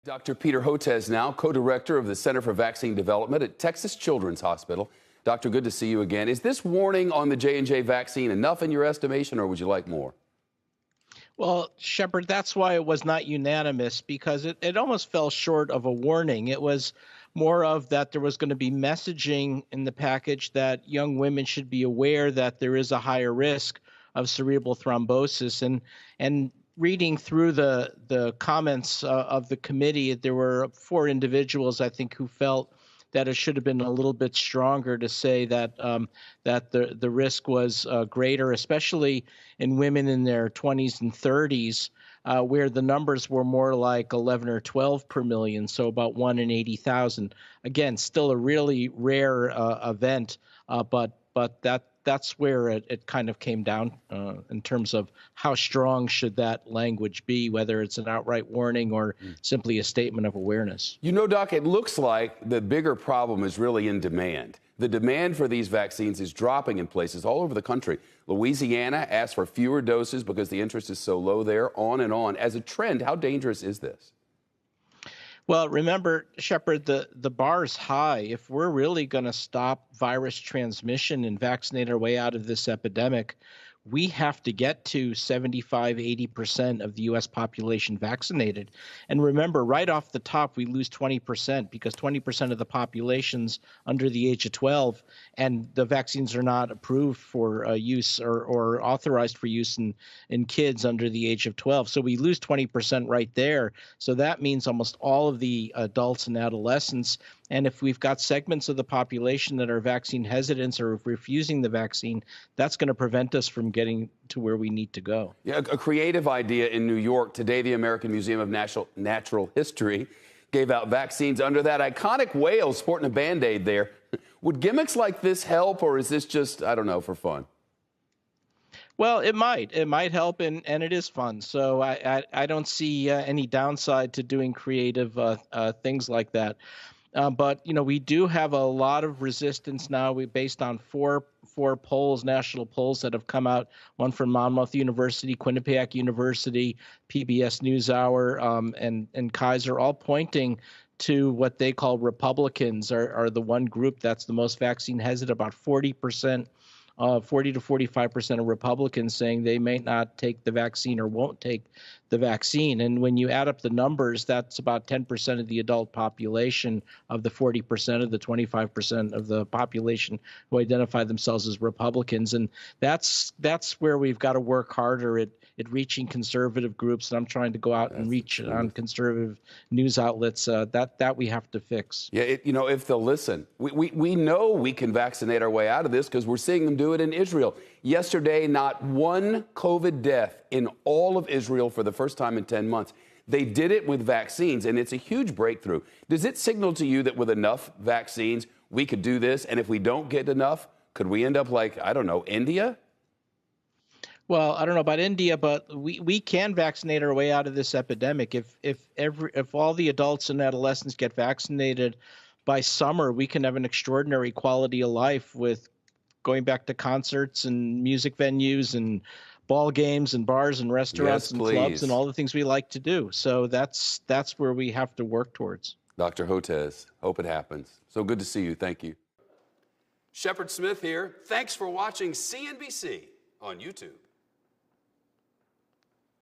Dr. Peter Hotez now, co-director of the Center for Vaccine Development at Texas Children's Hospital. Doctor, good to see you again. Is this warning on the J&J vaccine enough in your estimation, or would you like more? Well, Shepard, that's why it was not unanimous, because it almost fell short of a warning. It was more of that there was going to be messaging in the package that young women should be aware that there is a higher risk of cerebral thrombosis. And reading through the comments of the committee, there were 4 individuals, I think, who felt that it should have been a little bit stronger to say that that the risk was greater, especially in women in their 20s and 30s, where the numbers were more like 11 or 12 per million, so about 1 in 80,000. Again, still a really rare event, but that's where it kind of came down in terms of how strong should that language be, whether it's an outright warning or simply a statement of awareness. You know, Doc, it looks like the bigger problem is really in demand. The demand for these vaccines is dropping in places all over the country. Louisiana asked for fewer doses because the interest is so low there, on and on. As a trend, how dangerous is this? Well, remember, Shepard, the bar is high. If we're really going to stop virus transmission and vaccinate our way out of this epidemic, we have to get to 75–80% of the U.S. population vaccinated. And remember, right off the top, we lose 20% because 20% of the population's under the age of 12, and the vaccines are not approved for use or authorized for use in kids under the age of 12. So we lose 20% right there. So that means almost all of the adults and adolescents. And if we've got segments of the population that are vaccine hesitant or refusing the vaccine, that's going to prevent us from getting to where we need to go. Yeah, a creative idea in New York. Today, the American Museum of Natural History gave out vaccines under that iconic whale sporting a Band-Aid there. Would gimmicks like this help, or is this just, I don't know, for fun? Well, it might help, and it is fun. So I don't see any downside to doing creative things like that. But, you know, we do have a lot of resistance now. Based on four polls, national polls that have come out, one from Monmouth University, Quinnipiac University, PBS NewsHour, and Kaiser, all pointing to what they call Republicans are the one group that's the most vaccine hesitant, about 40%. 40 to 45% of Republicans saying they may not take the vaccine or won't take the vaccine. And when you add up the numbers, that's about 10% of the adult population of the 40% of the 25% of the population who identify themselves as Republicans. And that's where we've got to work harder at reaching conservative groups. And I'm trying to go out and reach on conservative news outlets. That we have to fix. Yeah, you know, if they'll listen. We know we can vaccinate our way out of this because we're seeing them do it in Israel. Yesterday, not one COVID death in all of Israel for the first time in 10 months. They did it with vaccines, and it's a huge breakthrough. Does it signal to you that with enough vaccines, we could do this? And if we don't get enough, could we end up like, I don't know, India? Well, I don't know about India, but we can vaccinate our way out of this epidemic. If all the adults and adolescents get vaccinated by summer, we can have an extraordinary quality of life with going back to concerts and music venues and ball games and bars and restaurants and clubs and all the things we like to do. So that's where we have to work towards. Dr. Hotez, hope it happens. So good to see you. Thank you. Shepard Smith here. Thanks for watching CNBC on YouTube.